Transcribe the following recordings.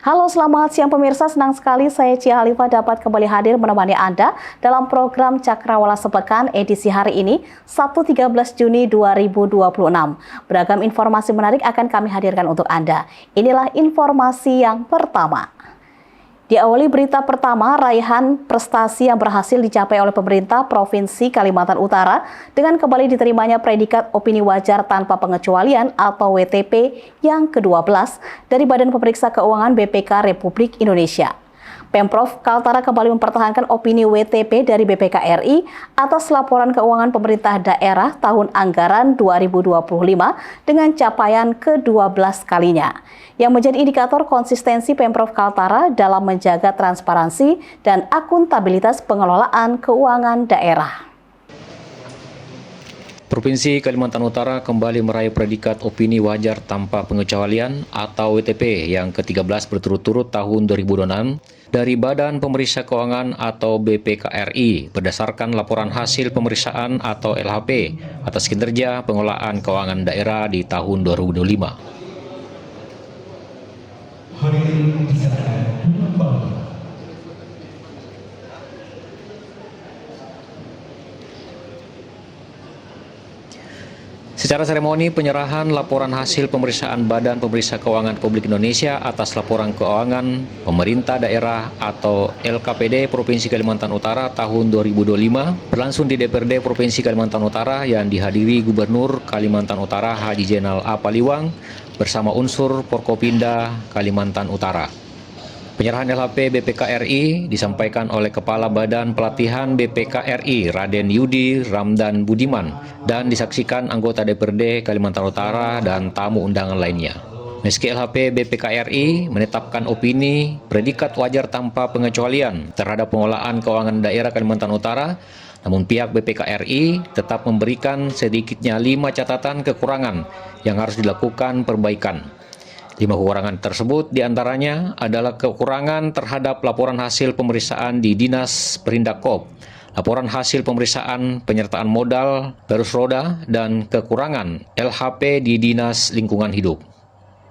Halo, selamat siang pemirsa. Senang sekali saya Cia Halifah dapat kembali hadir menemani Anda dalam program Cakrawala Sepekan edisi hari ini, Sabtu 13 Juni 2026. Beragam informasi menarik akan kami hadirkan untuk Anda. Inilah informasi yang pertama. Diawali berita pertama, raihan prestasi yang berhasil dicapai oleh pemerintah Provinsi Kalimantan Utara dengan kembali diterimanya predikat opini wajar tanpa pengecualian atau WTP yang ke-12 dari Badan Pemeriksa Keuangan BPK Republik Indonesia. Pemprov Kaltara kembali mempertahankan opini WTP dari BPK RI atas laporan keuangan pemerintah daerah tahun anggaran 2025 dengan capaian ke-12 kalinya, yang menjadi indikator konsistensi Pemprov Kaltara dalam menjaga transparansi dan akuntabilitas pengelolaan keuangan daerah. Provinsi Kalimantan Utara kembali meraih predikat opini wajar tanpa pengecualian atau WTP yang ke-13 berturut-turut tahun 2026 dari Badan Pemeriksa Keuangan atau BPK RI berdasarkan laporan hasil pemeriksaan atau LHP atas kinerja pengelolaan keuangan daerah di tahun 2025. Secara seremoni penyerahan laporan hasil pemeriksaan Badan Pemeriksa Keuangan Republik Indonesia atas laporan keuangan pemerintah daerah atau LKPD Provinsi Kalimantan Utara tahun 2025 berlangsung di DPRD Provinsi Kalimantan Utara yang dihadiri Gubernur Kalimantan Utara Haji Zainal A. Paliwang bersama unsur Forkopimda Kalimantan Utara. Penyerahan LHP BPK RI disampaikan oleh Kepala Badan Pelatihan BPK RI Raden Yudi Ramdan Budiman dan disaksikan anggota DPRD Kalimantan Utara dan tamu undangan lainnya. Meski LHP BPK RI menetapkan opini predikat wajar tanpa pengecualian terhadap pengelolaan keuangan daerah Kalimantan Utara, namun pihak BPK RI tetap memberikan sedikitnya 5 catatan kekurangan yang harus dilakukan perbaikan. 5 kekurangan tersebut diantaranya adalah kekurangan terhadap laporan hasil pemeriksaan di Dinas Perindakop, laporan hasil pemeriksaan penyertaan modal Perus Roda, dan kekurangan LHP di Dinas Lingkungan Hidup.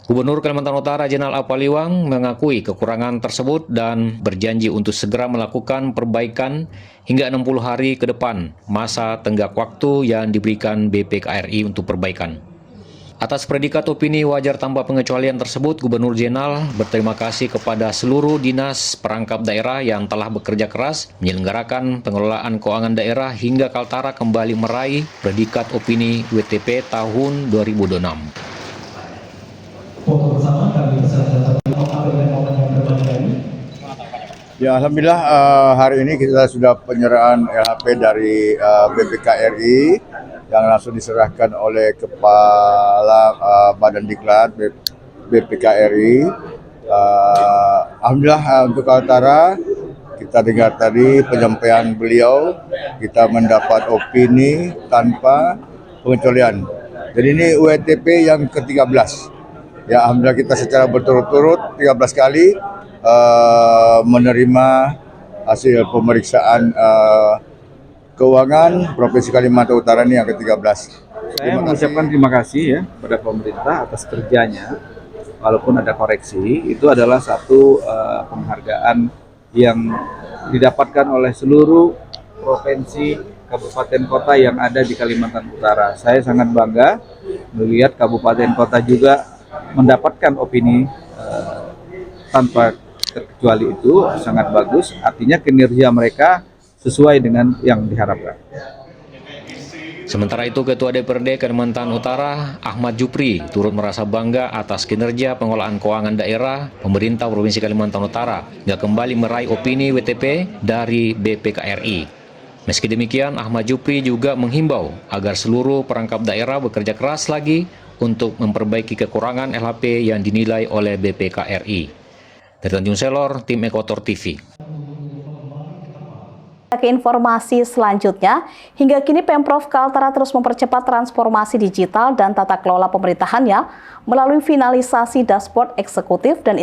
Gubernur Kalimantan Utara Zainal A. Paliwang mengakui kekurangan tersebut dan berjanji untuk segera melakukan perbaikan hingga 60 hari ke depan masa tenggak waktu yang diberikan BPK RI untuk perbaikan. Atas predikat opini wajar tanpa pengecualian tersebut, Gubernur Zainal berterima kasih kepada seluruh dinas perangkap daerah yang telah bekerja keras menyelenggarakan pengelolaan keuangan daerah hingga Kaltara kembali meraih predikat opini WTP tahun 2026. Ya, alhamdulillah hari ini kita sudah penyerahan LHP dari BPK RI yang langsung diserahkan oleh Kepala Badan Diklat BPK RI. Alhamdulillah untuk Kaltara kita dengar tadi penyampaian beliau, kita mendapat opini tanpa pengecualian. Jadi ini WTP yang ke-13. Ya, alhamdulillah kita secara berturut-turut 13 kali menerima hasil pemeriksaan keuangan Provinsi Kalimantan Utara ini yang ke-13. Saya mengucapkan terima kasih ya pada pemerintah atas kerjanya, walaupun ada koreksi. Itu adalah satu penghargaan yang didapatkan oleh seluruh provinsi, kabupaten, kota yang ada di Kalimantan Utara. Saya sangat bangga melihat kabupaten kota juga mendapatkan opini tanpa terkecuali. Itu sangat bagus, artinya kinerja mereka sesuai dengan yang diharapkan. Sementara itu, Ketua DPRD Kalimantan Utara Ahmad Jupri turut merasa bangga atas kinerja pengelolaan keuangan daerah pemerintah Provinsi Kalimantan Utara yang kembali meraih opini WTP dari BPK RI. Meski demikian, Ahmad Jupri juga menghimbau agar seluruh perangkap daerah bekerja keras lagi untuk memperbaiki kekurangan LHP yang dinilai oleh BPK RI. Dari Tanjung Selor, Tim Ekotor TV. Ke informasi selanjutnya, hingga kini Pemprov Kaltara terus mempercepat transformasi digital dan tata kelola pemerintahannya melalui finalisasi dashboard eksekutif dan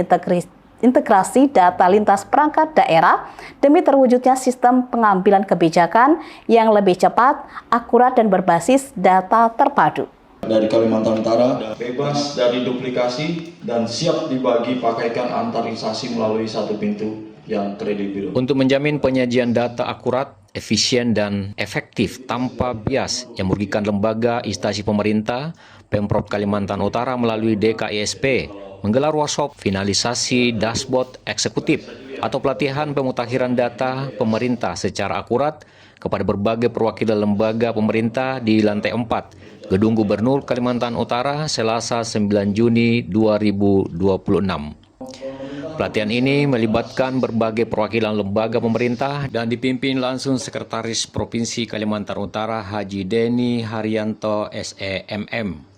integrasi data lintas perangkat daerah demi terwujudnya sistem pengambilan kebijakan yang lebih cepat, akurat, dan berbasis data terpadu. dari Kalimantan Utara, bebas dari duplikasi dan siap dibagi pakaikan antar instansi melalui satu pintu yang kredibel. Untuk menjamin penyajian data akurat, efisien, dan efektif tanpa bias yang merugikan lembaga instansi pemerintah, Pemprov Kalimantan Utara melalui DKISP menggelar workshop finalisasi dashboard eksekutif atau pelatihan pemutakhiran data pemerintah secara akurat kepada berbagai perwakilan lembaga pemerintah di lantai 4, Gedung Gubernur Kalimantan Utara, Selasa 9 Juni 2026. Pelatihan ini melibatkan berbagai perwakilan lembaga pemerintah dan dipimpin langsung Sekretaris Provinsi Kalimantan Utara Haji Deni Haryanto SEMM.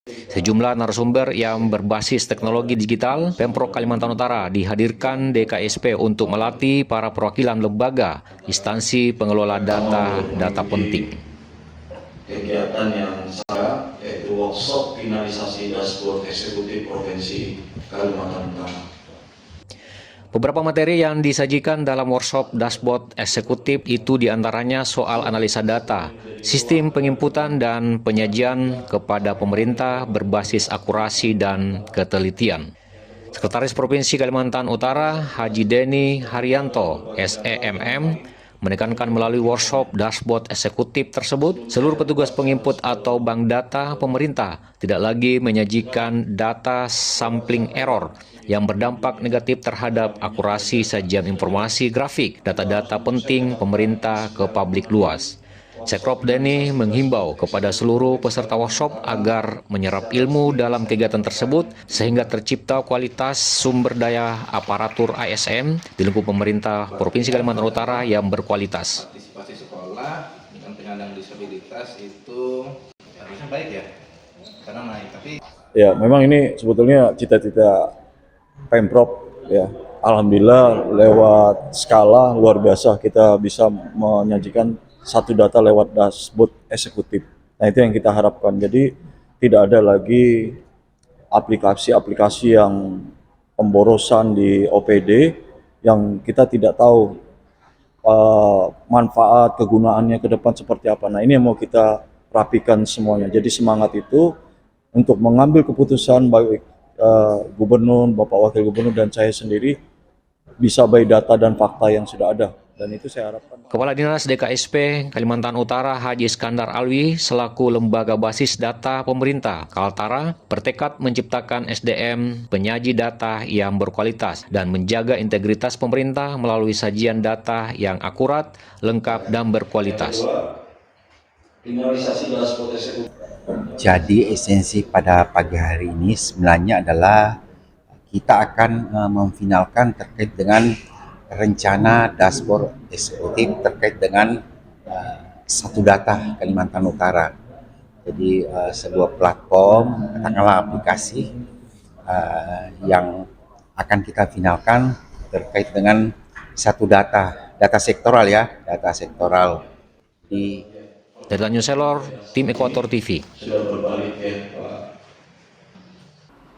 Sejumlah narasumber yang berbasis teknologi digital Pemprov Kalimantan Utara dihadirkan DKISP untuk melatih para perwakilan lembaga, instansi pengelola data penting. Kegiatan yang saya yaitu workshop finalisasi dashboard eksekutif Provinsi Kalimantan Utara. Beberapa materi yang disajikan dalam workshop dashboard eksekutif itu diantaranya soal analisa data, sistem penginputan dan penyajian kepada pemerintah berbasis akurasi dan ketelitian. Sekretaris Provinsi Kalimantan Utara Haji Deni Haryanto SEMM menekankan melalui workshop dashboard eksekutif tersebut, seluruh petugas penginput atau bank data pemerintah tidak lagi menyajikan data sampling error yang berdampak negatif terhadap akurasi sajian informasi grafik, data-data penting pemerintah ke publik luas. Sekrop Deni menghimbau kepada seluruh peserta workshop agar menyerap ilmu dalam kegiatan tersebut sehingga tercipta kualitas sumber daya aparatur ASN di lingkup pemerintah Provinsi Kalimantan Utara yang berkualitas. Partisipasi sekolah dengan penyandang disabilitas itu harusnya baik ya, karena naik. Tapi ya memang ini sebetulnya cita-cita Pemprov ya. Alhamdulillah lewat skala luar biasa kita bisa menyajikan satu data lewat dashboard eksekutif. Nah itu yang kita harapkan. Jadi tidak ada lagi aplikasi-aplikasi yang pemborosan di OPD yang kita tidak tahu manfaat kegunaannya ke depan seperti apa. Nah ini yang mau kita rapikan semuanya. Jadi semangat itu untuk mengambil keputusan baik gubernur, Bapak Wakil Gubernur dan saya sendiri bisa by data dan fakta yang sudah ada. Dan itu saya harapkan. Kepala Dinas DKISP Kalimantan Utara Haji Iskandar Alwi selaku lembaga basis data pemerintah Kaltara bertekad menciptakan SDM penyaji data yang berkualitas dan menjaga integritas pemerintah melalui sajian data yang akurat, lengkap, dan berkualitas. Jadi esensi pada pagi hari ini sebenarnya adalah kita akan memfinalkan terkait dengan rencana dashboard eksekutif terkait dengan satu data Kalimantan Utara. Jadi sebuah platform, katakanlah aplikasi yang akan kita finalkan terkait dengan satu data sektoral ya, data sektoral di Dari Tanjung Selor, tim Ekuator TV.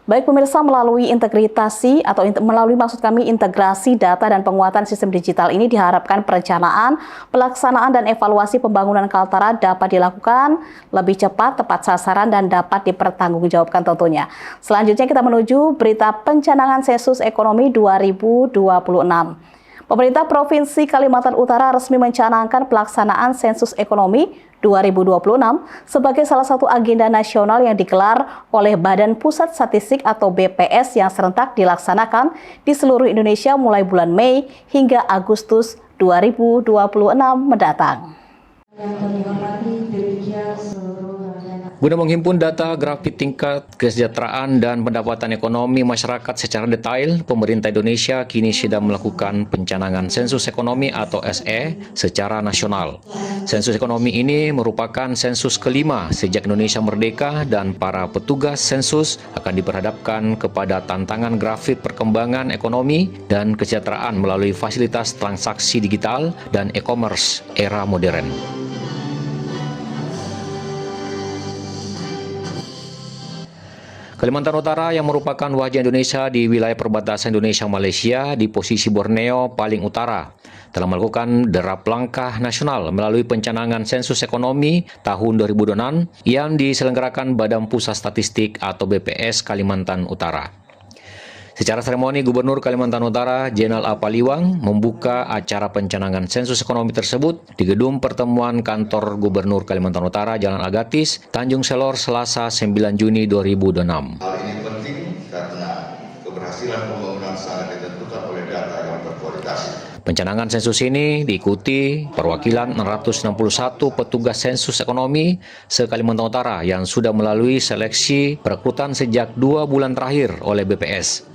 Baik pemirsa, melalui integrasi atau integrasi data dan penguatan sistem digital ini diharapkan perencanaan, pelaksanaan dan evaluasi pembangunan Kaltara dapat dilakukan lebih cepat, tepat sasaran dan dapat dipertanggungjawabkan tentunya. Selanjutnya kita menuju berita pencanangan sensus ekonomi 2026. Pemerintah Provinsi Kalimantan Utara resmi mencanangkan pelaksanaan sensus ekonomi 2026 sebagai salah satu agenda nasional yang digelar oleh Badan Pusat Statistik atau BPS yang serentak dilaksanakan di seluruh Indonesia mulai bulan Mei hingga Agustus 2026 mendatang. Guna menghimpun data grafik tingkat kesejahteraan dan pendapatan ekonomi masyarakat secara detail, pemerintah Indonesia kini sedang melakukan pencanangan sensus ekonomi atau SE secara nasional. Sensus ekonomi ini merupakan sensus kelima sejak Indonesia merdeka dan para petugas sensus akan diperhadapkan kepada tantangan grafik perkembangan ekonomi dan kesejahteraan melalui fasilitas transaksi digital dan e-commerce era modern. Kalimantan Utara yang merupakan wajah Indonesia di wilayah perbatasan Indonesia-Malaysia di posisi Borneo paling utara telah melakukan derap langkah nasional melalui pencanangan sensus ekonomi tahun 2026 yang diselenggarakan Badan Pusat Statistik atau BPS Kalimantan Utara. Secara seremoni, Gubernur Kalimantan Utara, Jenal A. Paliwang, membuka acara pencanangan sensus ekonomi tersebut di Gedung Pertemuan Kantor Gubernur Kalimantan Utara, Jalan Agatis, Tanjung Selor, Selasa 9 Juni 2026. Hal ini penting karena keberhasilan pembangunan sangat ditentukan oleh data yang berkualitas. Pencanangan sensus ini diikuti perwakilan 661 petugas sensus ekonomi se-Kalimantan Utara yang sudah melalui seleksi perekrutan sejak 2 bulan terakhir oleh BPS.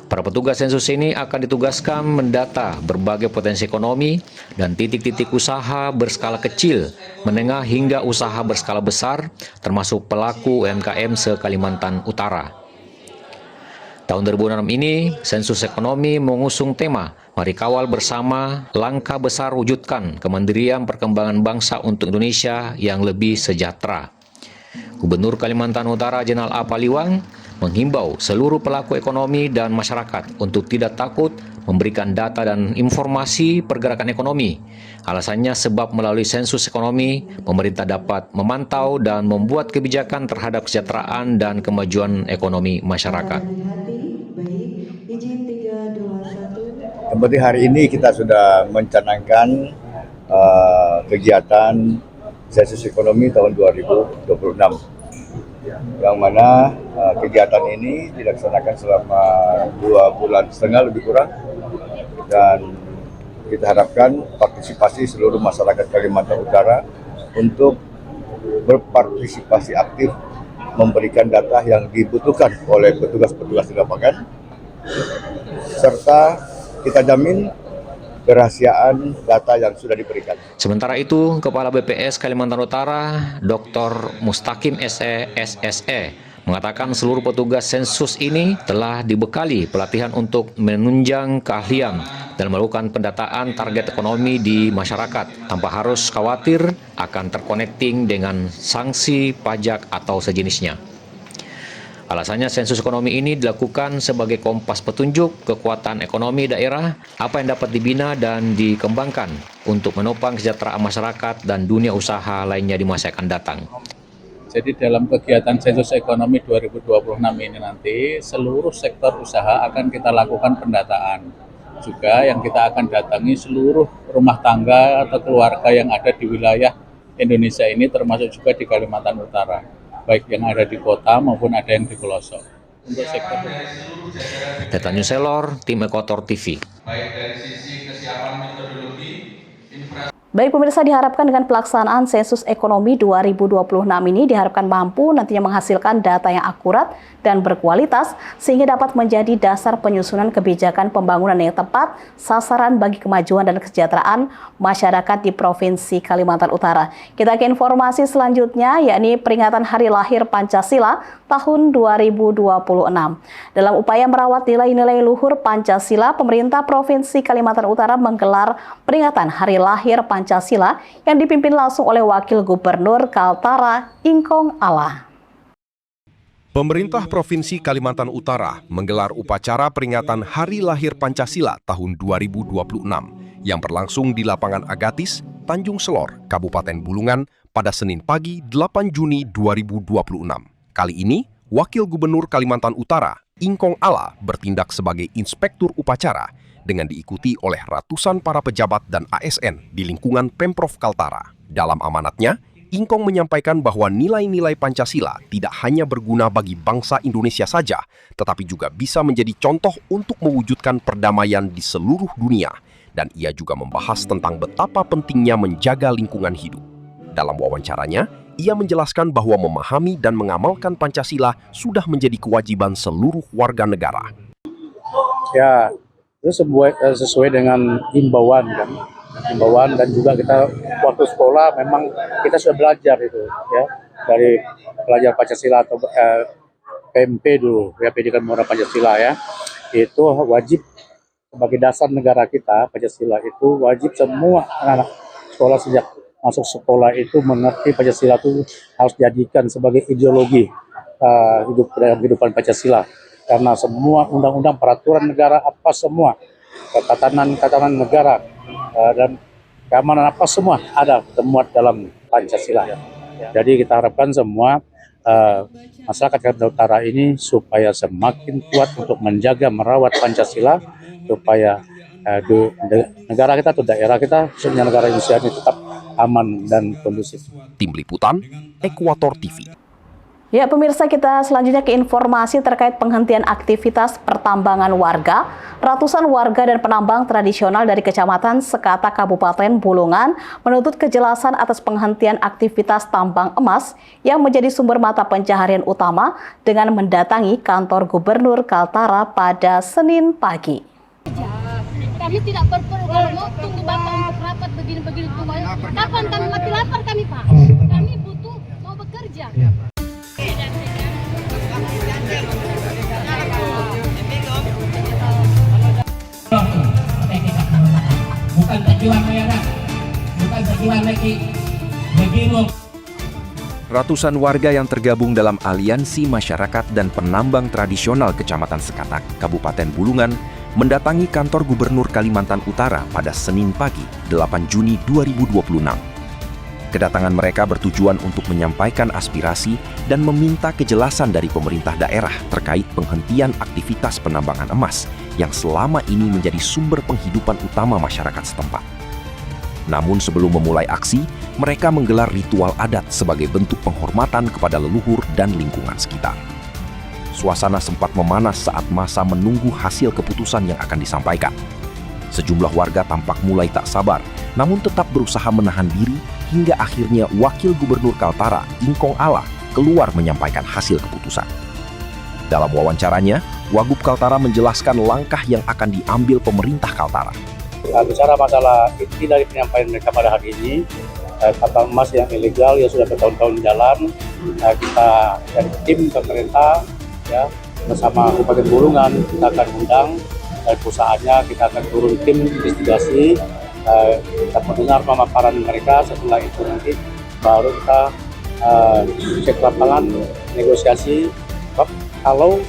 Para petugas sensus ini akan ditugaskan mendata berbagai potensi ekonomi dan titik-titik usaha berskala kecil, menengah hingga usaha berskala besar, termasuk pelaku UMKM se-Kalimantan Utara. Tahun 2006 ini, sensus ekonomi mengusung tema Mari Kawal Bersama Langkah Besar Wujudkan Kemandirian Perkembangan Bangsa untuk Indonesia yang Lebih Sejahtera. Gubernur Kalimantan Utara Jenal A. Paliwang menghimbau seluruh pelaku ekonomi dan masyarakat untuk tidak takut memberikan data dan informasi pergerakan ekonomi. Alasannya sebab melalui sensus ekonomi, pemerintah dapat memantau dan membuat kebijakan terhadap kesejahteraan dan kemajuan ekonomi masyarakat. Yang penting hari ini kita sudah mencanangkan kegiatan sensus ekonomi tahun 2026. Yang mana kegiatan ini dilaksanakan selama 2,5 bulan lebih kurang, dan kita harapkan partisipasi seluruh masyarakat Kalimantan Utara untuk berpartisipasi aktif memberikan data yang dibutuhkan oleh petugas-petugas di lapangan, serta kita jamin kerahasiaan data yang sudah diberikan. Sementara itu, Kepala BPS Kalimantan Utara, Dr. Mustaqim SE, SSE, mengatakan seluruh petugas sensus ini telah dibekali pelatihan untuk menunjang keahlian dan melakukan pendataan target ekonomi di masyarakat tanpa harus khawatir akan terconnecting dengan sanksi pajak atau sejenisnya. Alasannya sensus ekonomi ini dilakukan sebagai kompas petunjuk kekuatan ekonomi daerah, apa yang dapat dibina dan dikembangkan untuk menopang kesejahteraan masyarakat dan dunia usaha lainnya di masa akan datang. Jadi dalam kegiatan sensus ekonomi 2026 ini nanti seluruh sektor usaha akan kita lakukan pendataan. Juga yang kita akan datangi seluruh rumah tangga atau keluarga yang ada di wilayah Indonesia ini, termasuk juga di Kalimantan Utara, baik yang ada di kota maupun ada yang di pelosok. Untuk sektor Tanjung Selor, Tim Ekotor TV. Baik dari sisi kesiapan metodologi, Baik pemirsa, diharapkan dengan pelaksanaan sensus ekonomi 2026 ini diharapkan mampu nantinya menghasilkan data yang akurat dan berkualitas sehingga dapat menjadi dasar penyusunan kebijakan pembangunan yang tepat sasaran bagi kemajuan dan kesejahteraan masyarakat di Provinsi Kalimantan Utara. Kita ke informasi selanjutnya, yakni peringatan Hari Lahir Pancasila tahun 2026. Dalam upaya merawat nilai-nilai luhur Pancasila, pemerintah Provinsi Kalimantan Utara menggelar peringatan Hari Lahir Pancasila yang dipimpin langsung oleh Wakil Gubernur Kaltara, Ingkong Ala. Pemerintah Provinsi Kalimantan Utara menggelar upacara peringatan Hari Lahir Pancasila tahun 2026 yang berlangsung di Lapangan Agatis, Tanjung Selor, Kabupaten Bulungan pada Senin pagi 8 Juni 2026. Kali ini, Wakil Gubernur Kalimantan Utara, Ingkong Ala, bertindak sebagai inspektur upacara dengan diikuti oleh ratusan para pejabat dan ASN di lingkungan Pemprov Kaltara. Dalam amanatnya, Ingkong menyampaikan bahwa nilai-nilai Pancasila tidak hanya berguna bagi bangsa Indonesia saja, tetapi juga bisa menjadi contoh untuk mewujudkan perdamaian di seluruh dunia. Dan ia juga membahas tentang betapa pentingnya menjaga lingkungan hidup. Dalam wawancaranya, ia menjelaskan bahwa memahami dan mengamalkan Pancasila sudah menjadi kewajiban seluruh warga negara. Ya, itu sesuai dengan himbauan kan. Himbauan, dan juga kita waktu sekolah memang kita sudah belajar itu ya, dari belajar Pancasila atau PMP dulu ya, Pendidikan Moral Pancasila ya, itu wajib sebagai dasar negara kita. Pancasila itu wajib semua anak-anak sekolah sejak masuk sekolah itu mengerti Pancasila itu harus dijadikan sebagai ideologi hidup dalam kehidupan Pancasila. Karena semua undang-undang, peraturan negara, apa semua, tatanan negara dan keamanan apa semua ada termuat dalam Pancasila. Jadi kita harapkan semua masyarakat Kalimantan Utara ini supaya semakin kuat untuk menjaga, merawat Pancasila, supaya negara kita atau daerah kita, khususnya negara Indonesia ini tetap aman dan kondusif. Tim Liputan, Ekuator TV. Ya, pemirsa, kita selanjutnya ke informasi terkait penghentian aktivitas pertambangan warga. Ratusan warga dan penambang tradisional dari Kecamatan Sekata, Kabupaten Bulungan menuntut kejelasan atas penghentian aktivitas tambang emas yang menjadi sumber mata pencaharian utama dengan mendatangi kantor Gubernur Kaltara pada Senin pagi. Kami tidak berprogram mau tunggu Bapak untuk rapat begini-begini. Kapan kami mati lapar kami, Pak? Kami butuh mau bekerja. Bukan tujuan merah, bukan tujuan lagi begini. Ratusan warga yang tergabung dalam Aliansi Masyarakat dan Penambang Tradisional Kecamatan Sekatak, Kabupaten Bulungan, mendatangi kantor Gubernur Kalimantan Utara pada Senin pagi, 8 Juni 2026. Kedatangan mereka bertujuan untuk menyampaikan aspirasi dan meminta kejelasan dari pemerintah daerah terkait penghentian aktivitas penambangan emas yang selama ini menjadi sumber penghidupan utama masyarakat setempat. Namun sebelum memulai aksi, mereka menggelar ritual adat sebagai bentuk penghormatan kepada leluhur dan lingkungan sekitar. Suasana sempat memanas saat masa menunggu hasil keputusan yang akan disampaikan. Sejumlah warga tampak mulai tak sabar, namun tetap berusaha menahan diri hingga akhirnya Wakil Gubernur Kaltara, Ingkong Ala, keluar menyampaikan hasil keputusan. Dalam wawancaranya, Wagub Kaltara menjelaskan langkah yang akan diambil pemerintah Kaltara. Bicara masalah inti dari penyampaian mereka pada hari ini, tambang emas yang ilegal yang sudah bertahun-tahun jalan, kita dari tim pemerintah ya bersama Kabupaten Bulungan kita akan undang perusahaannya, kita akan turun tim investigasi, kita mendengar pemaparan mereka. Setelah itu nanti baru kita cek lapangan, negosiasi. Kalau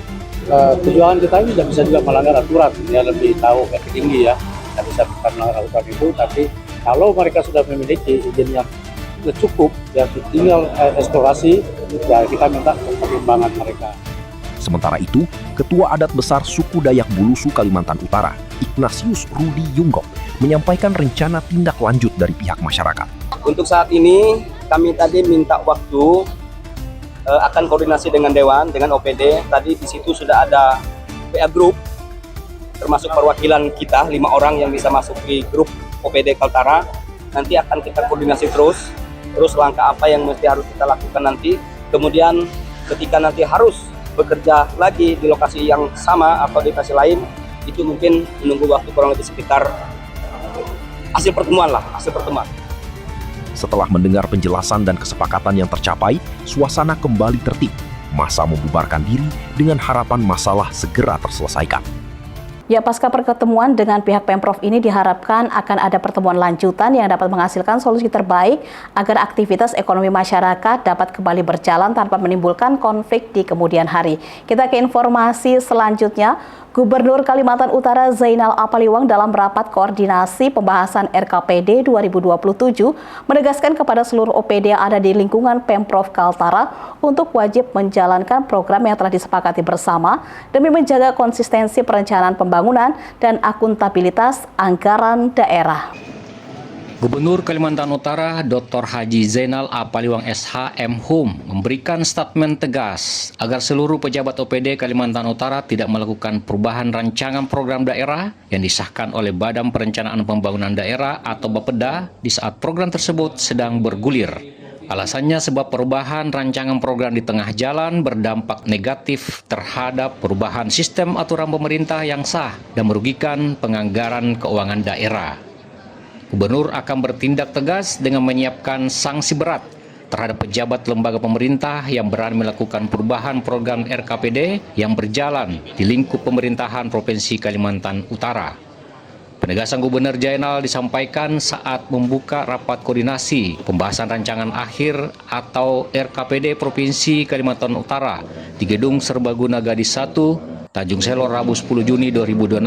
tujuan kita ini tidak bisa juga melanggar aturan, ya lebih tahu lebih tinggi ya, tidak bisa melanggar aturan itu. Tapi kalau mereka sudah memiliki izin yang cukup, ya tinggal eksplorasi, ya kita minta pertimbangan mereka. Sementara itu, Ketua Adat Besar Suku Dayak Bulusu Kalimantan Utara, Ignatius Rudi Yunggok, menyampaikan rencana tindak lanjut dari pihak masyarakat. Untuk saat ini, kami tadi minta waktu, akan koordinasi dengan Dewan, dengan OPD. Tadi di situ sudah ada PA Group, termasuk perwakilan kita, 5 orang yang bisa masuk di grup OPD Kaltara. Nanti akan kita koordinasi terus langkah apa yang mesti harus kita lakukan nanti. Kemudian ketika nanti harus bekerja lagi di lokasi yang sama atau di lokasi lain, itu mungkin menunggu waktu kurang lebih sekitar hasil pertemuan. Setelah mendengar penjelasan dan kesepakatan yang tercapai, suasana kembali tertib. Massa membubarkan diri dengan harapan masalah segera terselesaikan. Ya, pasca pertemuan dengan pihak Pemprov ini diharapkan akan ada pertemuan lanjutan yang dapat menghasilkan solusi terbaik agar aktivitas ekonomi masyarakat dapat kembali berjalan tanpa menimbulkan konflik di kemudian hari. Kita ke informasi selanjutnya. Gubernur Kalimantan Utara Zainal Apaliwang dalam rapat koordinasi pembahasan RKPD 2027 menegaskan kepada seluruh OPD yang ada di lingkungan Pemprov Kaltara untuk wajib menjalankan program yang telah disepakati bersama demi menjaga konsistensi perencanaan pembangunan dan akuntabilitas anggaran daerah. Gubernur Kalimantan Utara Dr. Haji Zainal Apaliwang SH M.Hum memberikan statement tegas agar seluruh pejabat OPD Kalimantan Utara tidak melakukan perubahan rancangan program daerah yang disahkan oleh Badan Perencanaan Pembangunan Daerah atau Bapeda di saat program tersebut sedang bergulir. Alasannya sebab perubahan rancangan program di tengah jalan berdampak negatif terhadap perubahan sistem aturan pemerintah yang sah dan merugikan penganggaran keuangan daerah. Gubernur akan bertindak tegas dengan menyiapkan sanksi berat terhadap pejabat lembaga pemerintah yang berani melakukan perubahan program RKPD yang berjalan di lingkup pemerintahan Provinsi Kalimantan Utara. Penegasan Gubernur Jainal disampaikan saat membuka rapat koordinasi pembahasan rancangan akhir atau RKPD Provinsi Kalimantan Utara di Gedung Serbaguna Gadis 1, Tanjung Selor, Rabu 10 Juni 2026.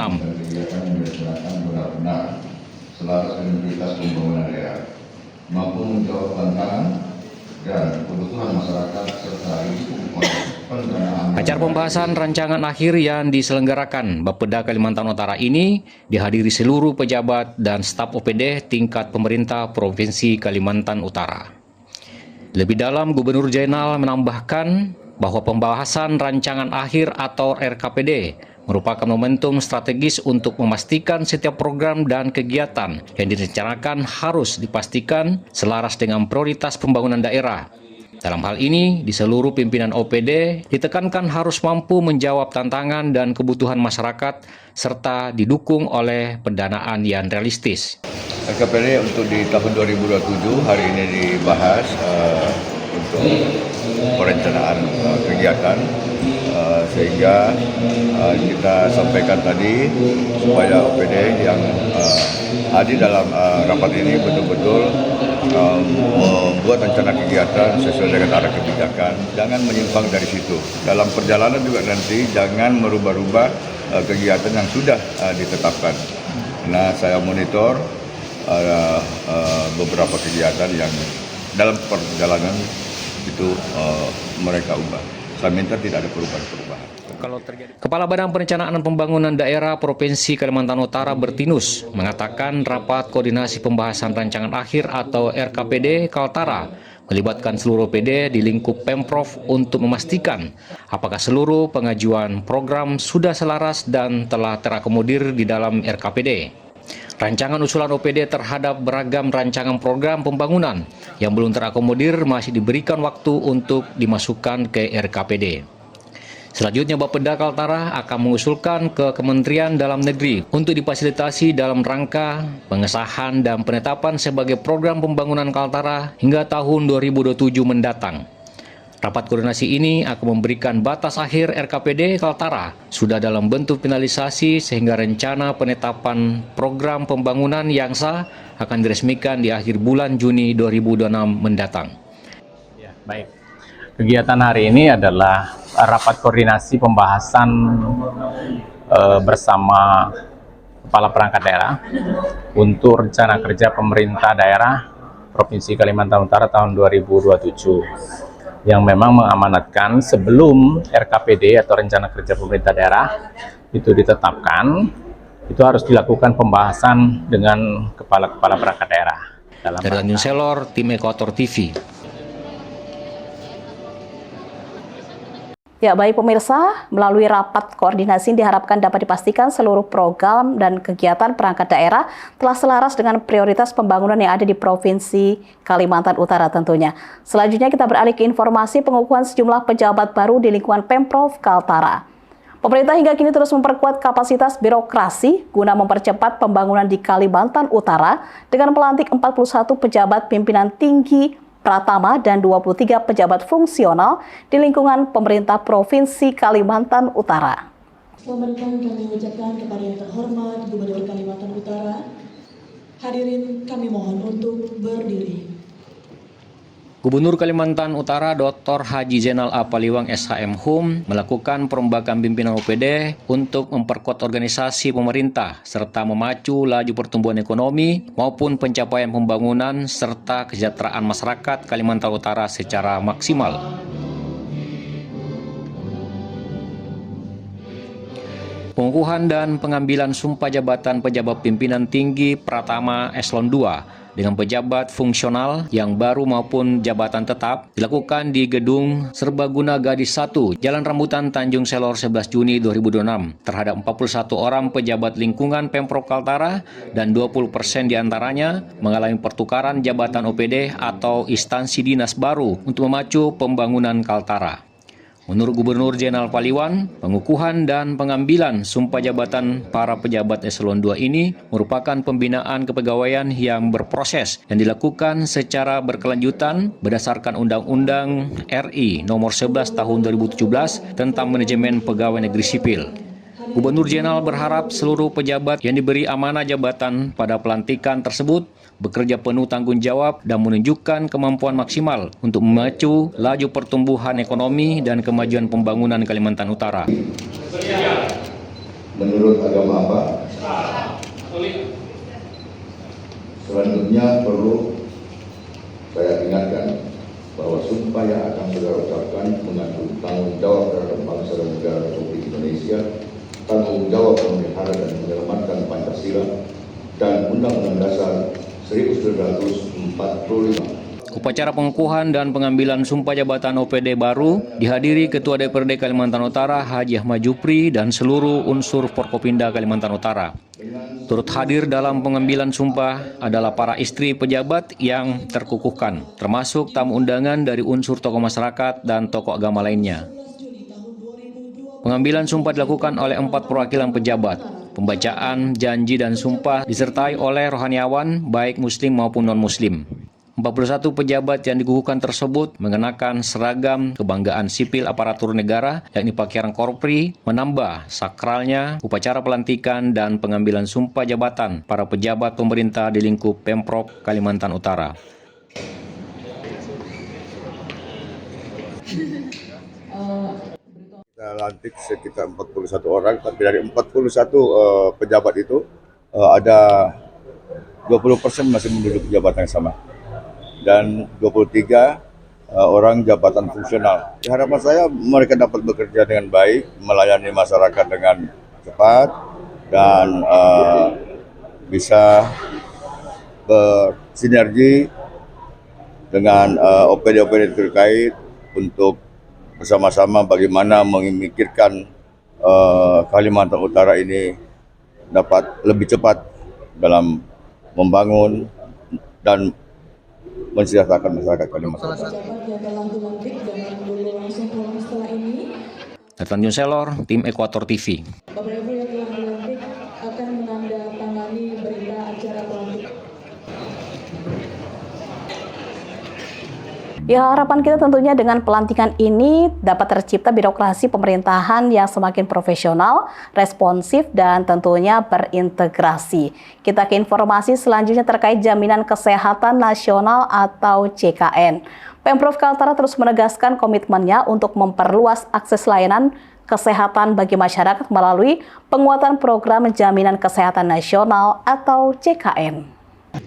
Selaras dengan prioritas pembangunan daerah, mampu menjawab tantangan dan kebutuhan masyarakat serta risiko pendanaan. Acara pembahasan rancangan akhir yang diselenggarakan Bapeda Kalimantan Utara ini dihadiri seluruh pejabat dan staf OPD tingkat pemerintah Provinsi Kalimantan Utara. Lebih dalam, Gubernur Jainal menambahkan bahwa pembahasan rancangan akhir atau RKPD merupakan momentum strategis untuk memastikan setiap program dan kegiatan yang direncanakan harus dipastikan selaras dengan prioritas pembangunan daerah. Dalam hal ini, di seluruh pimpinan OPD ditekankan harus mampu menjawab tantangan dan kebutuhan masyarakat serta didukung oleh pendanaan yang realistis. RKPD untuk di tahun 2027 hari ini dibahas untuk perencanaan kegiatan sehingga kita sampaikan tadi supaya OPD yang hadir dalam rapat ini betul-betul membuat rencana kegiatan sesuai dengan arah kebijakan, jangan menyimpang dari situ. Dalam perjalanan juga nanti jangan merubah-rubah kegiatan yang sudah ditetapkan. Nah, saya monitor beberapa kegiatan yang dalam perjalanan itu mereka ubah. Saya minta tidak ada perubahan-perubahan. Kepala Badan Perencanaan dan Pembangunan Daerah Provinsi Kalimantan Utara Bertinus mengatakan rapat koordinasi pembahasan rancangan akhir atau RKPD Kaltara melibatkan seluruh PD di lingkup Pemprov untuk memastikan apakah seluruh pengajuan program sudah selaras dan telah terakomodir di dalam RKPD. Rancangan usulan OPD terhadap beragam rancangan program pembangunan yang belum terakomodir masih diberikan waktu untuk dimasukkan ke RKPD. Selanjutnya, Bapeda Kaltara akan mengusulkan ke Kementerian Dalam Negeri untuk difasilitasi dalam rangka pengesahan dan penetapan sebagai program pembangunan Kaltara hingga tahun 2027 mendatang. Rapat koordinasi ini akan memberikan batas akhir RKPD Kaltara sudah dalam bentuk finalisasi sehingga rencana penetapan program pembangunan yang sah akan diresmikan di akhir bulan Juni 2026 mendatang. Ya, baik. Kegiatan hari ini adalah rapat koordinasi pembahasan bersama Kepala Perangkat Daerah untuk rencana kerja pemerintah daerah Provinsi Kalimantan Utara tahun 2027. Yang memang mengamanatkan sebelum RKPD atau rencana kerja pemerintah daerah itu ditetapkan, itu harus dilakukan pembahasan dengan kepala-kepala perangkat daerah. Dari Tanjung Selor, tim Ekuator TV. Ya, baik pemirsa, melalui rapat koordinasi diharapkan dapat dipastikan seluruh program dan kegiatan perangkat daerah telah selaras dengan prioritas pembangunan yang ada di Provinsi Kalimantan Utara tentunya. Selanjutnya kita beralih ke informasi pengukuhan sejumlah pejabat baru di lingkungan Pemprov Kaltara. Pemerintah hingga kini terus memperkuat kapasitas birokrasi guna mempercepat pembangunan di Kalimantan Utara dengan melantik 41 pejabat pimpinan tinggi Pratama dan 23 pejabat fungsional di lingkungan pemerintah Provinsi Kalimantan Utara. Selamat kami ucapkan kepada yang terhormat Gubernur Kalimantan Utara. Hadirin kami mohon untuk berdiri. Gubernur Kalimantan Utara Dr. Haji Zainal A. Paliwang SHM melakukan perombakan pimpinan OPD untuk memperkuat organisasi pemerintah serta memacu laju pertumbuhan ekonomi maupun pencapaian pembangunan serta kesejahteraan masyarakat Kalimantan Utara secara maksimal. Pengukuhan dan pengambilan sumpah jabatan pejabat pimpinan tinggi Pratama Eselon II dengan pejabat fungsional yang baru maupun jabatan tetap dilakukan di Gedung Serbaguna Gadis 1, Jalan Rambutan, Tanjung Selor 11 Juni 2026 terhadap 41 orang pejabat lingkungan Pemprov Kaltara dan 20% diantaranya mengalami pertukaran jabatan OPD atau instansi dinas baru untuk memacu pembangunan Kaltara. Menurut Gubernur Jainal Paliwang, pengukuhan dan pengambilan sumpah jabatan para pejabat eselon 2 ini merupakan pembinaan kepegawaian yang berproses yang dilakukan secara berkelanjutan berdasarkan Undang-Undang RI Nomor 11 Tahun 2017 tentang Manajemen Pegawai Negeri Sipil. Gubernur Jenderal berharap seluruh pejabat yang diberi amanah jabatan pada pelantikan tersebut bekerja penuh tanggung jawab dan menunjukkan kemampuan maksimal untuk memacu laju pertumbuhan ekonomi dan kemajuan pembangunan Kalimantan Utara. Menurut agama apa? Selanjutnya perlu saya ingatkan bahwa sumpah yang akan saudara ucapkan mengandung tanggung jawab terhadap bangsa dan negara Republik Indonesia, tanggung jawab memelihara dan menyelamatkan Pancasila dan Undang-Undang Dasar 1945. Upacara pengukuhan dan pengambilan sumpah jabatan OPD baru dihadiri Ketua DPRD Kalimantan Utara Haji Ahmad Jupri dan seluruh unsur Forkopimda Kalimantan Utara. Turut hadir dalam pengambilan sumpah adalah para istri pejabat yang terkukuhkan, termasuk tamu undangan dari unsur tokoh masyarakat dan tokoh agama lainnya. Pengambilan sumpah dilakukan oleh 4 perwakilan pejabat. Pembacaan janji dan sumpah disertai oleh rohaniawan baik muslim maupun non-muslim. 41 pejabat yang dikukuhkan tersebut mengenakan seragam kebanggaan sipil aparatur negara, yakni pakaian korpri, menambah sakralnya upacara pelantikan dan pengambilan sumpah jabatan para pejabat pemerintah di lingkup Pemprov Kalimantan Utara. Kita lantik sekitar 41 orang, tapi dari 41 pejabat itu ada 20% masih menduduki jabatan yang sama. Dan 23 orang jabatan fungsional. Harapan saya mereka dapat bekerja dengan baik, melayani masyarakat dengan cepat, dan bisa bersinergi dengan OPD-OPD terkait untuk bersama-sama bagaimana memikirkan Kalimantan Utara ini dapat lebih cepat dalam membangun dan mensejahterakan masyarakat Kalimantan Utara. Tanjung Selor, Tim Ekuator TV. Bapak Ibu yang telah dilantik akan menandatangani berita acara pelantikan. Ya, harapan kita tentunya dengan pelantikan ini dapat tercipta birokrasi pemerintahan yang semakin profesional, responsif, dan tentunya berintegrasi. Kita ke informasi selanjutnya terkait Jaminan Kesehatan Nasional atau JKN. Pemprov Kaltara terus menegaskan komitmennya untuk memperluas akses layanan kesehatan bagi masyarakat melalui penguatan program Jaminan Kesehatan Nasional atau JKN.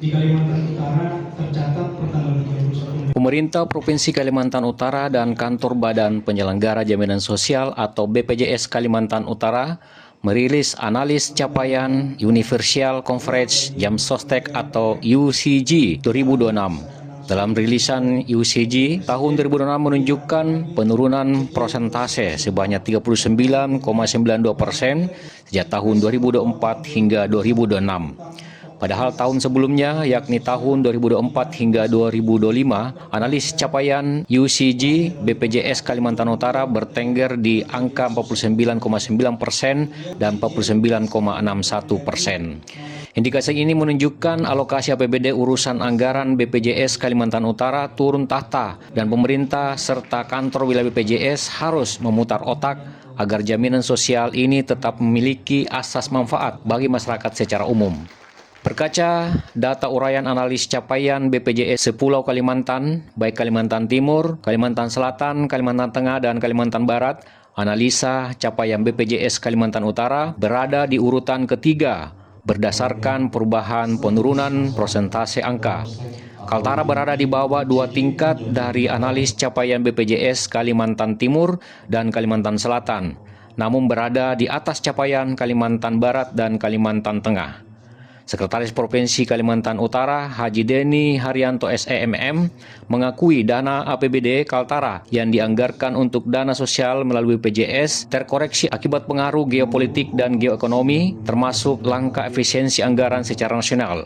Di Kalimantan Utara tercatat per tanggal 31. Pemerintah Provinsi Kalimantan Utara dan Kantor Badan Penyelenggara Jaminan Sosial atau BPJS Kalimantan Utara merilis analis capaian Universal Coverage Jam Sostek atau UCG 2026. Dalam rilisan UCG, tahun 2006 menunjukkan penurunan persentase sebanyak 39,92% sejak tahun 2024 hingga 2026. Padahal tahun sebelumnya, yakni tahun 2004 hingga 2025, analis capaian UCG BPJS Kalimantan Utara bertengger di angka 49,9% dan 49,61%. Indikasi ini menunjukkan alokasi APBD urusan anggaran BPJS Kalimantan Utara turun tahta dan pemerintah serta kantor wilayah BPJS harus memutar otak agar jaminan sosial ini tetap memiliki asas manfaat bagi masyarakat secara umum. Berkaca data uraian analis capaian BPJS sepulau Kalimantan, baik Kalimantan Timur, Kalimantan Selatan, Kalimantan Tengah, dan Kalimantan Barat, analisa capaian BPJS Kalimantan Utara berada di urutan ketiga berdasarkan perubahan penurunan persentase angka. Kaltara berada di bawah 2 tingkat dari analis capaian BPJS Kalimantan Timur dan Kalimantan Selatan, namun berada di atas capaian Kalimantan Barat dan Kalimantan Tengah. Sekretaris Provinsi Kalimantan Utara Haji Deni Haryanto SEMM mengakui dana APBD Kaltara yang dianggarkan untuk dana sosial melalui BPJS terkoreksi akibat pengaruh geopolitik dan geoekonomi termasuk langkah efisiensi anggaran secara nasional.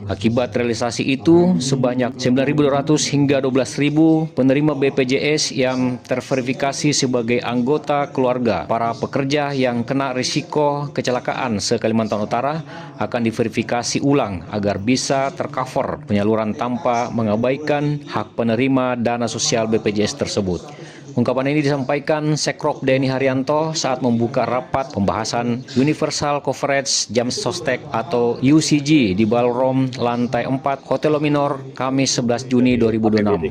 Akibat realisasi itu, sebanyak 9.200 hingga 12.000 penerima BPJS yang terverifikasi sebagai anggota keluarga para pekerja yang kena risiko kecelakaan se-Kalimantan Utara akan diverifikasi ulang agar bisa tercover penyaluran tanpa mengabaikan hak penerima dana sosial BPJS tersebut. Ungkapan ini disampaikan Sekrop Denny Haryanto saat membuka rapat pembahasan Universal Coverage Jam Sostek atau UCG di Ballroom lantai 4 Hotel Luminor Kamis 11 Juni 2026.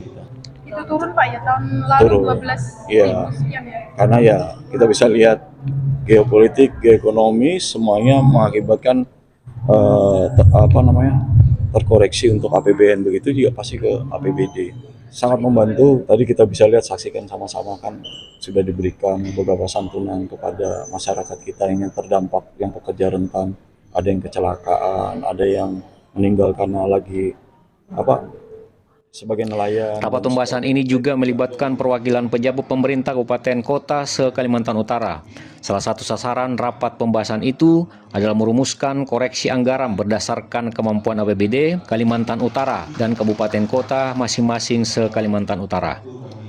Itu turun Pak ya tahun lalu Turun. 12 Iya. sekian ya. Karena ya kita bisa lihat geopolitik, geoekonomi semuanya mengakibatkan terkoreksi untuk APBN, begitu juga pasti ke APBD. Sangat membantu. Tadi kita bisa lihat, saksikan sama-sama kan sudah diberikan beberapa santunan kepada masyarakat kita yang terdampak, yang pekerja rentan, ada yang kecelakaan, ada yang meninggal karena lagi sebagai nelayan. Rapat pembahasan ini juga melibatkan perwakilan pejabat pemerintah kabupaten kota se-Kalimantan Utara. Salah satu sasaran rapat pembahasan itu adalah merumuskan koreksi anggaran berdasarkan kemampuan APBD Kalimantan Utara dan kabupaten kota masing-masing se-Kalimantan Utara.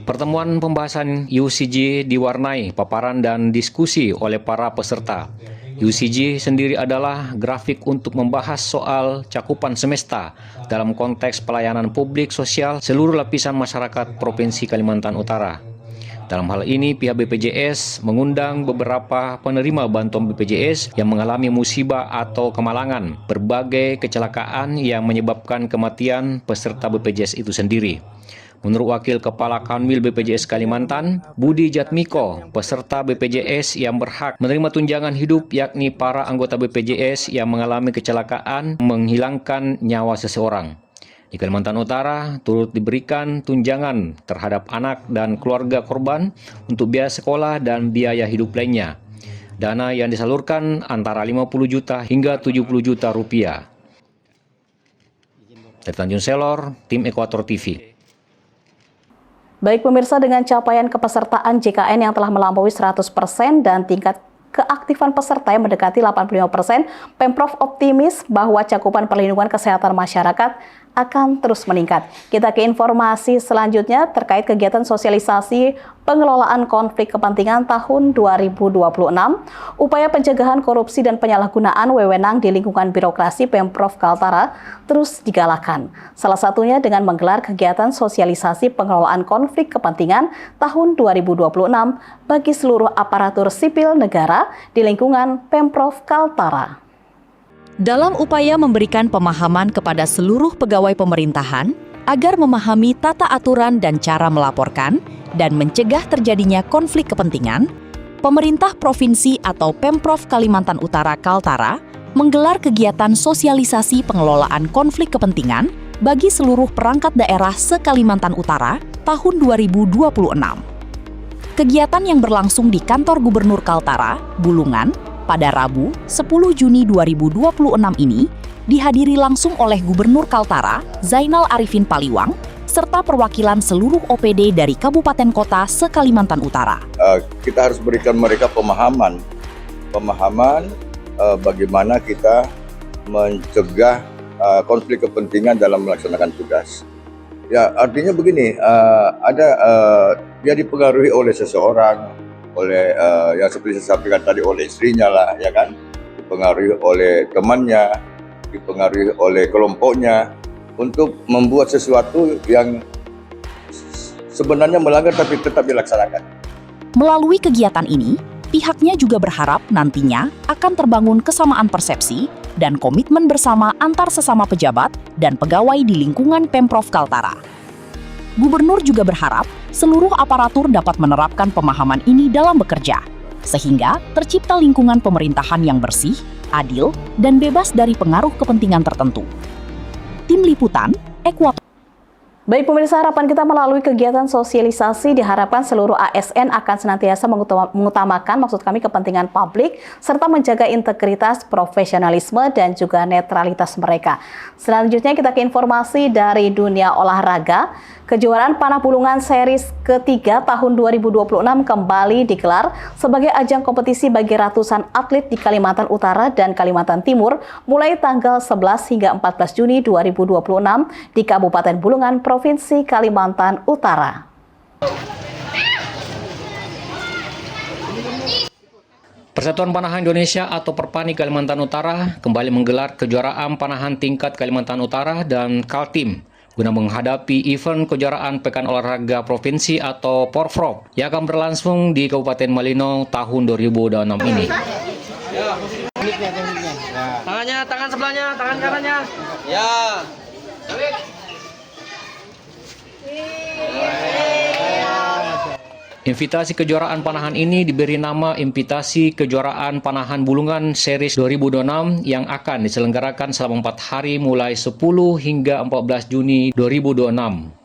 Pertemuan pembahasan UCG diwarnai paparan dan diskusi oleh para peserta. UCG sendiri adalah grafik untuk membahas soal cakupan semesta dalam konteks pelayanan publik sosial seluruh lapisan masyarakat Provinsi Kalimantan Utara. Dalam hal ini, pihak BPJS mengundang beberapa penerima bantuan BPJS yang mengalami musibah atau kemalangan, berbagai kecelakaan yang menyebabkan kematian peserta BPJS itu sendiri. Menurut Wakil Kepala Kanwil BPJS Kalimantan, Budi Jatmiko, peserta BPJS yang berhak menerima tunjangan hidup yakni para anggota BPJS yang mengalami kecelakaan menghilangkan nyawa seseorang. Di Kalimantan Utara, turut diberikan tunjangan terhadap anak dan keluarga korban untuk biaya sekolah dan biaya hidup lainnya. Dana yang disalurkan antara 50 juta hingga 70 juta rupiah. Dari Tanjung Selor, Tim Ekuator TV. Baik pemirsa, dengan capaian kepesertaan JKN yang telah melampaui 100% dan tingkat keaktifan peserta yang mendekati 85%, Pemprov optimis bahwa cakupan perlindungan kesehatan masyarakat akan terus meningkat. Kita ke informasi selanjutnya terkait kegiatan sosialisasi pengelolaan konflik kepentingan tahun 2026. Upaya pencegahan korupsi dan penyalahgunaan wewenang di lingkungan birokrasi Pemprov Kaltara terus digalakan. Salah satunya dengan menggelar kegiatan sosialisasi pengelolaan konflik kepentingan tahun 2026 bagi seluruh aparatur sipil negara di lingkungan Pemprov Kaltara. Dalam upaya memberikan pemahaman kepada seluruh pegawai pemerintahan agar memahami tata aturan dan cara melaporkan dan mencegah terjadinya konflik kepentingan, pemerintah provinsi atau Pemprov Kalimantan Utara Kaltara menggelar kegiatan sosialisasi pengelolaan konflik kepentingan bagi seluruh perangkat daerah se-Kalimantan Utara tahun 2026. Kegiatan yang berlangsung di kantor Gubernur Kaltara, Bulungan, pada Rabu 10 Juni 2026 ini dihadiri langsung oleh Gubernur Kaltara, Zainal Arifin Paliwang, serta perwakilan seluruh OPD dari kabupaten kota se-Kalimantan Utara. Kita harus berikan mereka pemahaman bagaimana kita mencegah konflik kepentingan dalam melaksanakan tugas. Ya, artinya begini, dia dipengaruhi oleh seseorang, oleh yang seperti saya sampaikan tadi, oleh istrinya lah, ya kan, dipengaruhi oleh temannya, dipengaruhi oleh kelompoknya untuk membuat sesuatu yang sebenarnya melanggar tapi tetap dilaksanakan. Melalui kegiatan ini, pihaknya juga berharap nantinya akan terbangun kesamaan persepsi dan komitmen bersama antar sesama pejabat dan pegawai di lingkungan Pemprov Kaltara. Gubernur juga berharap seluruh aparatur dapat menerapkan pemahaman ini dalam bekerja, sehingga tercipta lingkungan pemerintahan yang bersih, adil, dan bebas dari pengaruh kepentingan tertentu. Tim Liputan, Ekuator. Baik pemirsa, harapan kita melalui kegiatan sosialisasi diharapkan seluruh ASN akan senantiasa mengutamakan kepentingan publik serta menjaga integritas, profesionalisme, dan juga netralitas mereka. Selanjutnya kita ke informasi dari dunia olahraga. Kejuaraan Panah Bulungan Series ketiga tahun 2026 kembali digelar sebagai ajang kompetisi bagi ratusan atlet di Kalimantan Utara dan Kalimantan Timur mulai tanggal 11 hingga 14 Juni 2026 di Kabupaten Bulungan, Provinsi Kalimantan Utara. Persatuan Panahan Indonesia atau Perpani Kalimantan Utara kembali menggelar kejuaraan panahan tingkat Kalimantan Utara dan Kaltim guna menghadapi event kejuaraan Pekan Olahraga Provinsi atau Porprov yang akan berlangsung di Kabupaten Malino tahun 2026 ini. Tangannya, tangan sebelahnya, tangan kanannya. Ya. Invitasi kejuaraan panahan ini diberi nama Invitasi Kejuaraan Panahan Bulungan Series 2026 yang akan diselenggarakan selama 4 hari mulai 10 hingga 14 Juni 2026.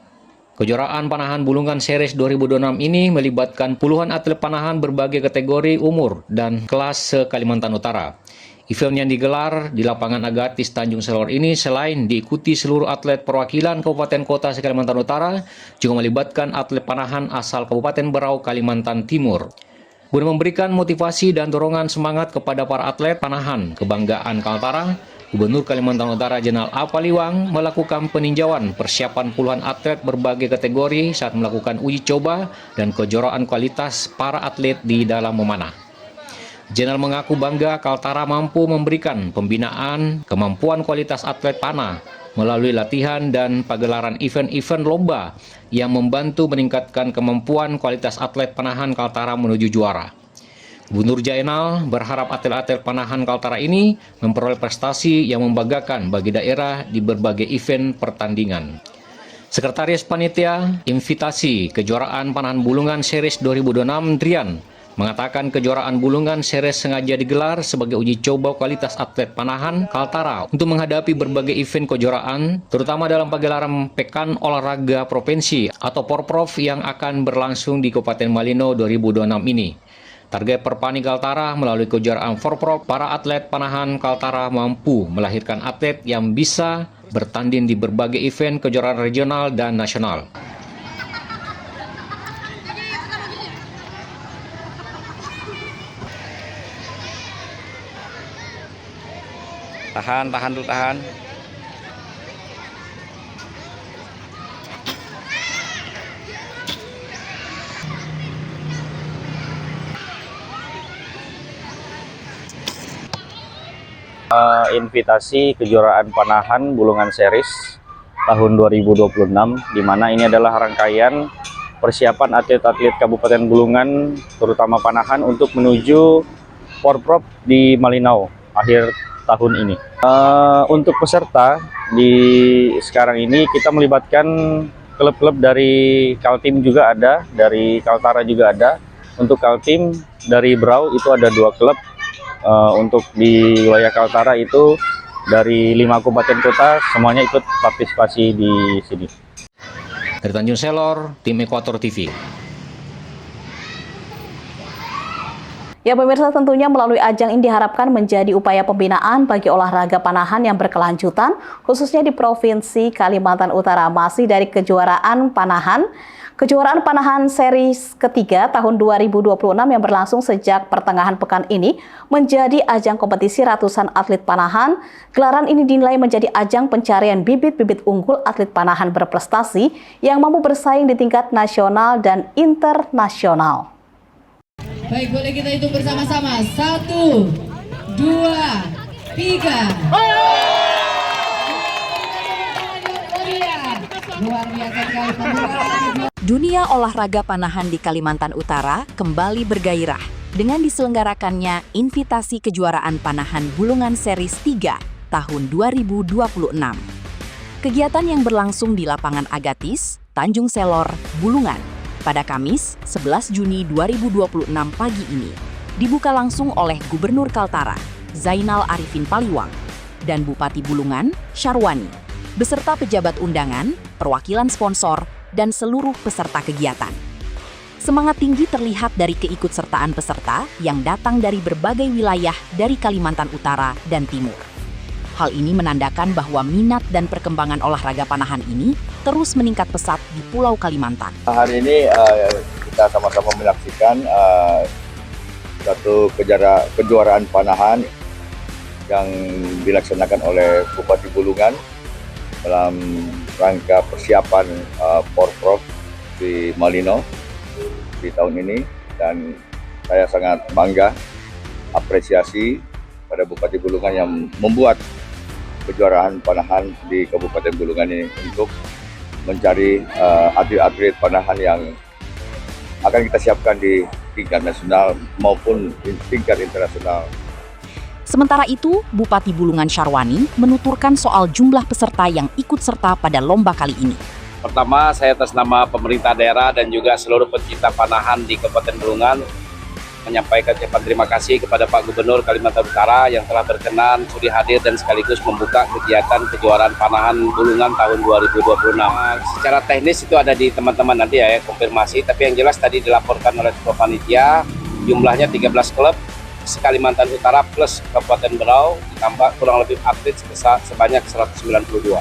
Kejuaraan Panahan Bulungan Series 2026 ini melibatkan puluhan atlet panahan berbagai kategori umur dan kelas se-Kalimantan Utara. Event yang digelar di lapangan Agatis Tanjung Selor ini selain diikuti seluruh atlet perwakilan kabupaten kota se-Kalimantan Utara, juga melibatkan atlet panahan asal Kabupaten Berau, Kalimantan Timur. Guna memberikan motivasi dan dorongan semangat kepada para atlet panahan kebanggaan Kaltara, Gubernur Kalimantan Utara Jenderal A. Paliwang melakukan peninjauan persiapan puluhan atlet berbagai kategori saat melakukan uji coba dan kejuaraan kualitas para atlet di dalam memanah. Jenderal mengaku bangga Kaltara mampu memberikan pembinaan kemampuan kualitas atlet panah melalui latihan dan pagelaran event-event lomba yang membantu meningkatkan kemampuan kualitas atlet panahan Kaltara menuju juara. Gubernur Jainal berharap atlet-atlet panahan Kaltara ini memperoleh prestasi yang membanggakan bagi daerah di berbagai event pertandingan. Sekretaris Panitia Invitasi Kejuaraan Panahan Bulungan Series 2026 Drian mengatakan kejuaraan Bulungan Series sengaja digelar sebagai uji coba kualitas atlet panahan Kaltara untuk menghadapi berbagai event kejuaraan, terutama dalam pagelaran Pekan Olahraga Provinsi atau Porprov yang akan berlangsung di Kabupaten Malino 2026 ini. Target Perpani Kaltara melalui kejuaraan Porprov, para atlet panahan Kaltara mampu melahirkan atlet yang bisa bertanding di berbagai event kejuaraan regional dan nasional. Tahan dulu, tahan. Invitasi kejuaraan panahan Bulungan Series tahun 2026, di mana ini adalah rangkaian persiapan atlet-atlet Kabupaten Bulungan, terutama panahan untuk menuju Porprov di Malinau akhir tahun ini. Untuk peserta di sekarang ini kita melibatkan klub-klub dari Kaltim juga ada, dari Kaltara juga ada. Untuk Kaltim dari Berau itu ada 2 klub. Untuk di wilayah Kaltara itu dari 5 kabupaten kota semuanya ikut partisipasi di sini. Dari Tanjung Selor, tim Ekuator TV. Ya pemirsa, tentunya melalui ajang ini diharapkan menjadi upaya pembinaan bagi olahraga panahan yang berkelanjutan, khususnya di Provinsi Kalimantan Utara. Masih dari kejuaraan panahan series ketiga tahun 2026 yang berlangsung sejak pertengahan pekan ini menjadi ajang kompetisi ratusan atlet panahan. Gelaran ini dinilai menjadi ajang pencarian bibit-bibit unggul atlet panahan berprestasi yang mampu bersaing di tingkat nasional dan internasional. Baik, boleh kita hitung bersama-sama. 1, 2, 3. Luar biasa sekali. Dunia olahraga panahan di Kalimantan Utara kembali bergairah dengan diselenggarakannya Invitasi Kejuaraan Panahan Bulungan Series 3 tahun 2026. Kegiatan yang berlangsung di lapangan Agatis, Tanjung Selor, Bulungan pada Kamis 11 Juni 2026 pagi ini dibuka langsung oleh Gubernur Kaltara, Zainal Arifin Paliwang, dan Bupati Bulungan, Syarwani, beserta pejabat undangan, perwakilan sponsor, dan seluruh peserta kegiatan. Semangat tinggi terlihat dari keikutsertaan peserta yang datang dari berbagai wilayah dari Kalimantan Utara dan Timur. Hal ini menandakan bahwa minat dan perkembangan olahraga panahan ini terus meningkat pesat di Pulau Kalimantan. Hari ini kita sama-sama menyaksikan satu kejuaraan panahan yang dilaksanakan oleh Bupati Bulungan dalam rangka persiapan Porprov di Malino di tahun ini, dan saya sangat bangga, apresiasi pada Bupati Bulungan yang membuat kejuaraan panahan di Kabupaten Bulungan ini untuk mencari atlet-atlet panahan yang akan kita siapkan di tingkat nasional maupun di tingkat internasional. Sementara itu, Bupati Bulungan Syarwani menuturkan soal jumlah peserta yang ikut serta pada lomba kali ini. Pertama, saya atas nama pemerintah daerah dan juga seluruh pencinta panahan di Kabupaten Bulungan menyampaikan ucapan terima kasih kepada Pak Gubernur Kalimantan Utara yang telah berkenan sudi hadir dan sekaligus membuka kegiatan kejuaraan panahan Bulungan tahun 2026. Secara teknis itu ada di teman-teman nanti ya konfirmasi, tapi yang jelas tadi dilaporkan oleh Ketua Panitia jumlahnya 13 klub Kalimantan Utara plus Kabupaten Berau, ditambah kurang lebih atlet sebanyak 192.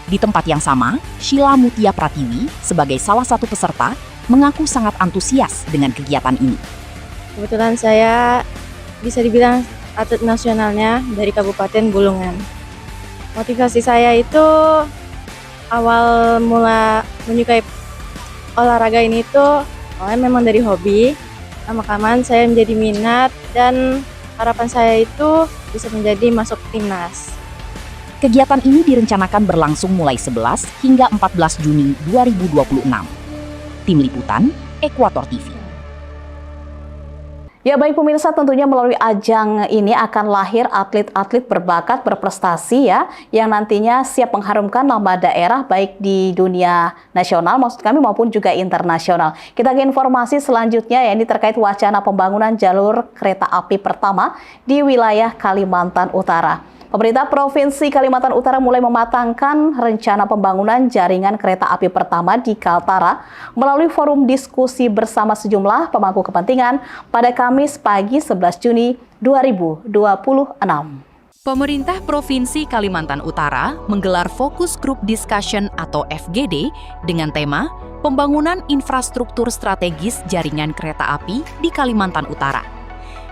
Di tempat yang sama, Sheila Mutia Pratiwi sebagai salah satu peserta mengaku sangat antusias dengan kegiatan ini. Kebetulan saya bisa dibilang atlet nasionalnya dari Kabupaten Bulungan. Motivasi saya itu awal mula menyukai olahraga ini tuh awalnya memang dari hobi. Lama-kelamaan saya menjadi minat dan harapan saya itu bisa menjadi masuk timnas. Kegiatan ini direncanakan berlangsung mulai 11 hingga 14 Juni 2026. Tim Liputan, Ekuator TV. Ya baik pemirsa, tentunya melalui ajang ini akan lahir atlet-atlet berbakat berprestasi ya, yang nantinya siap mengharumkan nama daerah baik di dunia nasional maksud kami maupun juga internasional. Kita ke informasi selanjutnya ya, ini terkait wacana pembangunan jalur kereta api pertama di wilayah Kalimantan Utara. Pemerintah Provinsi Kalimantan Utara mulai mematangkan rencana pembangunan jaringan kereta api pertama di Kaltara melalui forum diskusi bersama sejumlah pemangku kepentingan pada Kamis pagi 11 Juni 2026. Pemerintah Provinsi Kalimantan Utara menggelar Focus Group Discussion atau FGD dengan tema Pembangunan Infrastruktur Strategis Jaringan Kereta Api di Kalimantan Utara.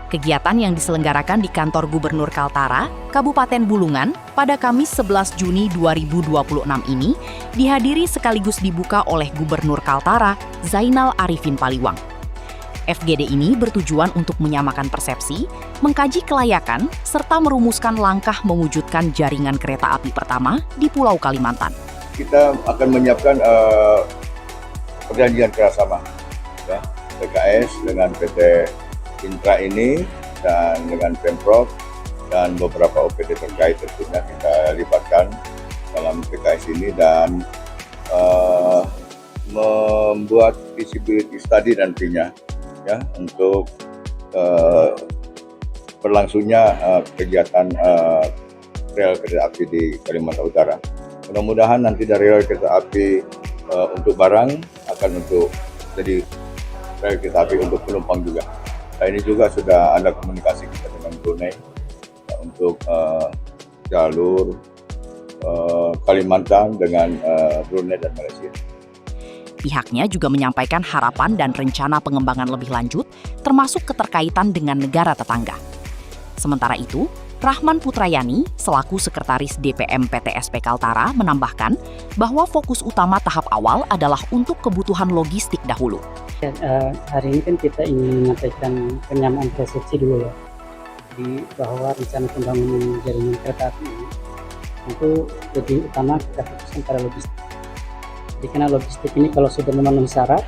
Kegiatan yang diselenggarakan di kantor Gubernur Kaltara, Kabupaten Bulungan, pada Kamis 11 Juni 2026 ini dihadiri sekaligus dibuka oleh Gubernur Kaltara, Zainal Arifin Paliwang. FGD ini bertujuan untuk menyamakan persepsi, mengkaji kelayakan, serta merumuskan langkah mewujudkan jaringan kereta api pertama di Pulau Kalimantan. Kita akan menyiapkan perjanjian kerjasama ya, PKS dengan PT Intra ini dan dengan Pemprov dan beberapa OPD terkait tentunya kita libatkan dalam PKS ini dan membuat feasibility study nantinya ya untuk berlangsungnya kegiatan rel kereta api di Kalimantan Utara. Mudah-mudahan nanti dari rel kereta api untuk barang akan untuk jadi rel kereta api untuk penumpang juga. Nah, ini juga sudah ada komunikasi kita dengan Brunei ya, untuk jalur Kalimantan dengan Brunei dan Malaysia. Pihaknya juga menyampaikan harapan dan rencana pengembangan lebih lanjut, termasuk keterkaitan dengan negara tetangga. Sementara itu, Rahman Putrayani, selaku Sekretaris DPM PTSP Kaltara, menambahkan bahwa fokus utama tahap awal adalah untuk kebutuhan logistik dahulu. Hari ini kan kita ingin menyampaikan penyamaan persepsi dulu ya, bahwa rencana pembangunan jaringan kereta api ini itu lebih utama kita fokuskan pada logistik. Jadi karena logistik ini kalau sudah memenuhi syarat,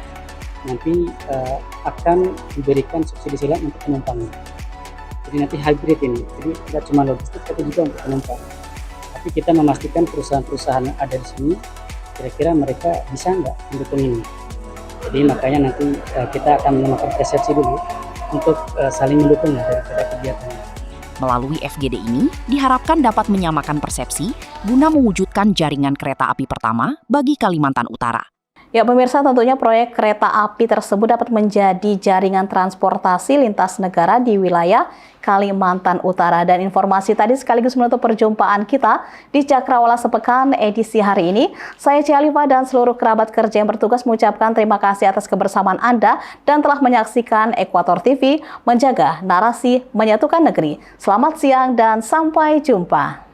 nanti akan diberikan subsidi silang untuk penumpangnya. Jadi nanti hybrid ini, jadi tidak cuma logistik tapi juga untuk penumpang. Tapi kita memastikan perusahaan-perusahaan yang ada di sini, kira-kira mereka bisa nggak mendukung ini. Jadi makanya nanti kita akan melakukan persepsi dulu untuk saling mendukung daripada kegiatan. Melalui FGD ini, diharapkan dapat menyamakan persepsi guna mewujudkan jaringan kereta api pertama bagi Kalimantan Utara. Ya pemirsa, tentunya proyek kereta api tersebut dapat menjadi jaringan transportasi lintas negara di wilayah Kalimantan Utara. Dan informasi tadi sekaligus menutup perjumpaan kita di Cakrawala Sepekan edisi hari ini. Saya Cialifa dan seluruh kerabat kerja yang bertugas mengucapkan terima kasih atas kebersamaan Anda dan telah menyaksikan Ekuator TV menjaga narasi menyatukan negeri. Selamat siang dan sampai jumpa.